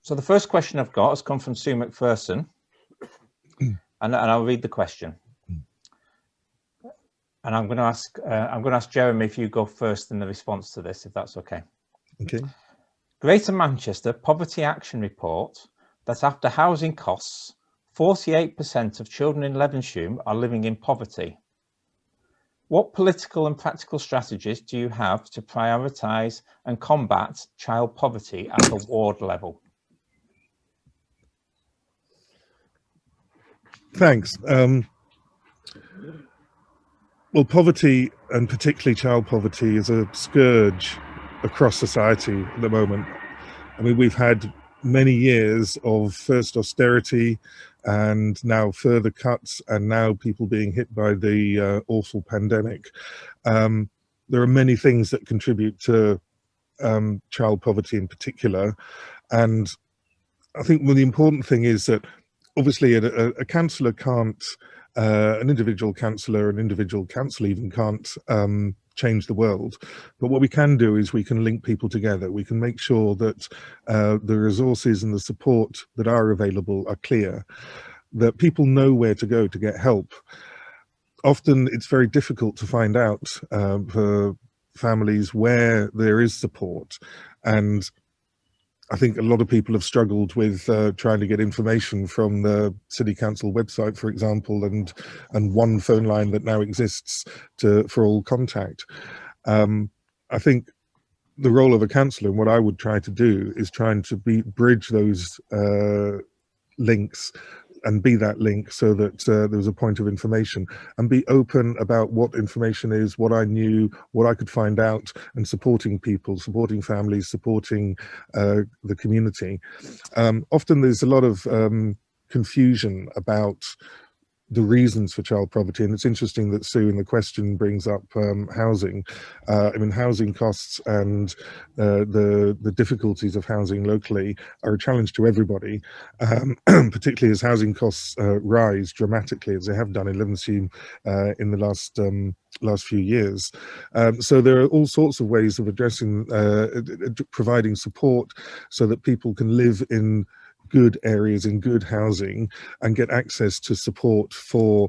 So the first question I've got has come from Sue McPherson, and I'll read the question. And I'm going to ask Jeremy if you go first in the response to this, if that's okay. Okay. Greater Manchester Poverty Action report that after housing costs, 48% of children in Levenshulme are living in poverty. What political and practical strategies do you have to prioritise and combat child poverty at a ward level? Thanks. Well, poverty, and particularly child poverty, is a scourge across society at the moment. I mean, we've had many years of first austerity and now further cuts, and now people being hit by the awful pandemic. There are many things that contribute to child poverty in particular. And I think the important thing is that obviously a councillor can't, an individual councillor, an individual council even can't change the world. But what we can do is we can link people together. We can make sure that the resources and the support that are available are clear, that people know where to go to get help. Often it's very difficult to find out for families where there is support, and I think a lot of people have struggled with trying to get information from the City Council website, for example, and one phone line that now exists for all contact. I think the role of a councillor, and what I would try to do, is trying to bridge those links and be that link, so that there was a point of information, and be open about what information is, what I knew, what I could find out, and supporting people, supporting families, supporting the community. Often there's a lot of confusion about the reasons for child poverty, and it's interesting that Sue in the question brings up housing. I mean, housing costs and the difficulties of housing locally are a challenge to everybody, particularly as housing costs rise dramatically, as they have done in Levenshulme in the last few years. So there are all sorts of ways of addressing, providing support so that people can live in good areas, in good housing, and get access to support for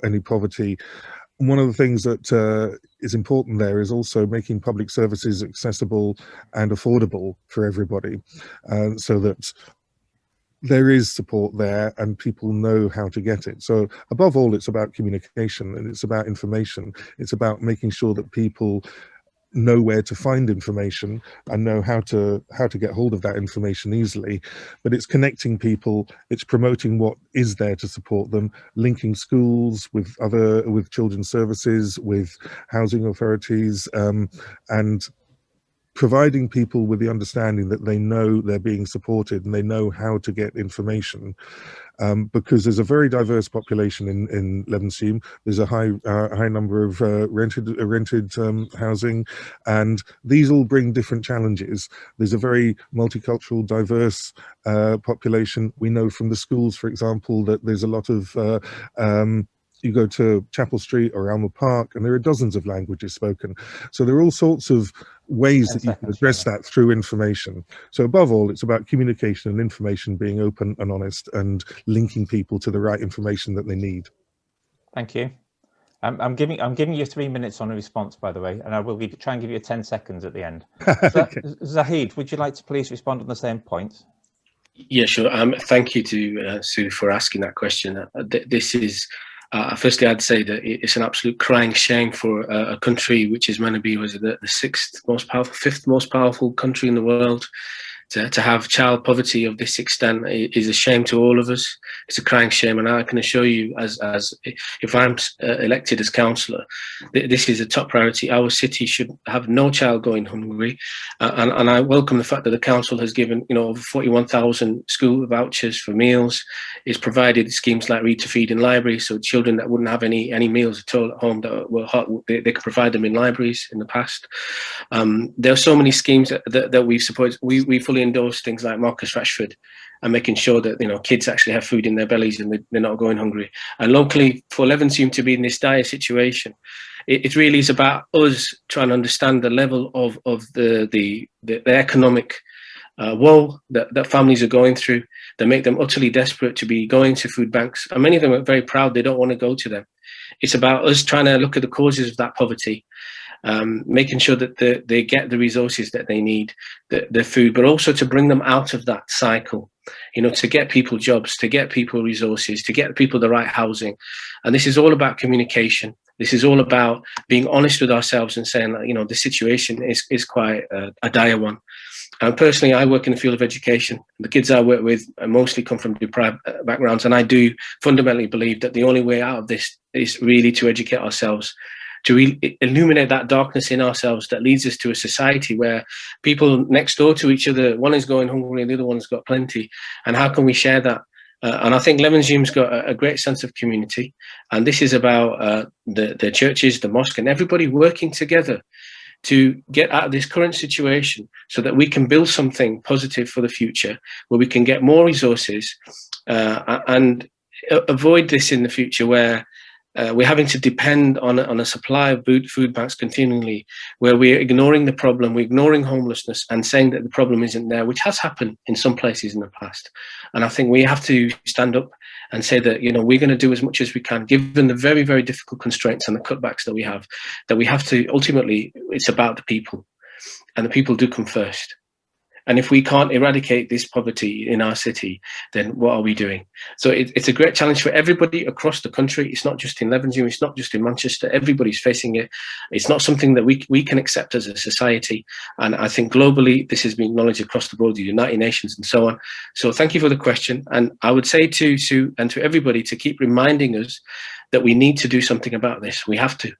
any poverty. One of the things that is important there is also making public services accessible and affordable for everybody, so that there is support there and people know how to get it. So above all, it's about communication, and it's about information. It's about making sure that people know where to find information and know how to get hold of that information easily. But it's connecting people, it's promoting what is there to support them, linking schools with children's services, with housing authorities, and providing people with the understanding that they know they're being supported and they know how to get information. Because there's a very diverse population in Levenshulme. There's a high number of rented housing, and these all bring different challenges. There's a very multicultural, diverse population. We know from the schools, for example, that there's a lot of you go to Chapel Street or Elmer Park, and there are dozens of languages spoken. So there are all sorts of ways that you can address that through information. So above all, it's about communication and information being open and honest, and linking people to the right information that they need. Thank you. I'm giving you 3 minutes on a response, by the way, and I will try and give you 10 seconds at the end. Okay. Zahid, would you like to please respond on the same point? Yeah, sure. Thank you to Sue for asking that question. This is firstly, I'd say that it's an absolute crying shame for a country which is meant to be, was it the fifth most powerful country in the world, to have child poverty of this extent is a shame to all of us. It's a crying shame, and I can assure you, as if I'm elected as councillor, this is a top priority. Our city should have no child going hungry, and I welcome the fact that the council has given over 41,000 school vouchers for meals. It's provided schemes like Read to Feed in libraries, so children that wouldn't have any meals at all at home that were hot, they could provide them in libraries in the past. There are so many schemes that we've supported. We fully endorse things like Marcus Rashford and making sure that kids actually have food in their bellies and they're not going hungry. And locally, for Levenshulme to be in this dire situation, it really is about us trying to understand the level of the economic woe that families are going through, that make them utterly desperate to be going to food banks. And many of them are very proud they don't want to go to them. It's about us trying to look at the causes of that poverty, making sure that they get the resources that they need, the food, but also to bring them out of that cycle, you know, to get people jobs, to get people resources, to get people the right housing. And this is all about communication. This is all about being honest with ourselves and saying, you know, the situation is quite a dire one. And personally, I work in the field of education. The kids I work with mostly come from deprived backgrounds. And I do fundamentally believe that the only way out of this is really to educate ourselves, to illuminate that darkness in ourselves that leads us to a society where people next door to each other, one is going hungry and the other one's got plenty. And how can we share that? And I think Levenshulme's got a great sense of community. And this is about the churches, the mosque, and everybody working together to get out of this current situation so that we can build something positive for the future, where we can get more resources and avoid this in the future where we're having to depend on a supply of food banks continually, where we're ignoring the problem, we're ignoring homelessness and saying that the problem isn't there, which has happened in some places in the past. And I think we have to stand up and say that, you know, we're going to do as much as we can, given the very, very difficult constraints and the cutbacks that we have to ultimately, it's about the people, and the people do come first. And if we can't eradicate this poverty in our city, then what are we doing? So it's a great challenge for everybody across the country. It's not just in Levenshulme, it's not just in Manchester. Everybody's facing it. It's not something that we can accept as a society. And I think globally, this has been acknowledged across the board, the United Nations and so on. So thank you for the question. And I would say to Sue and to everybody to keep reminding us that we need to do something about this. We have to.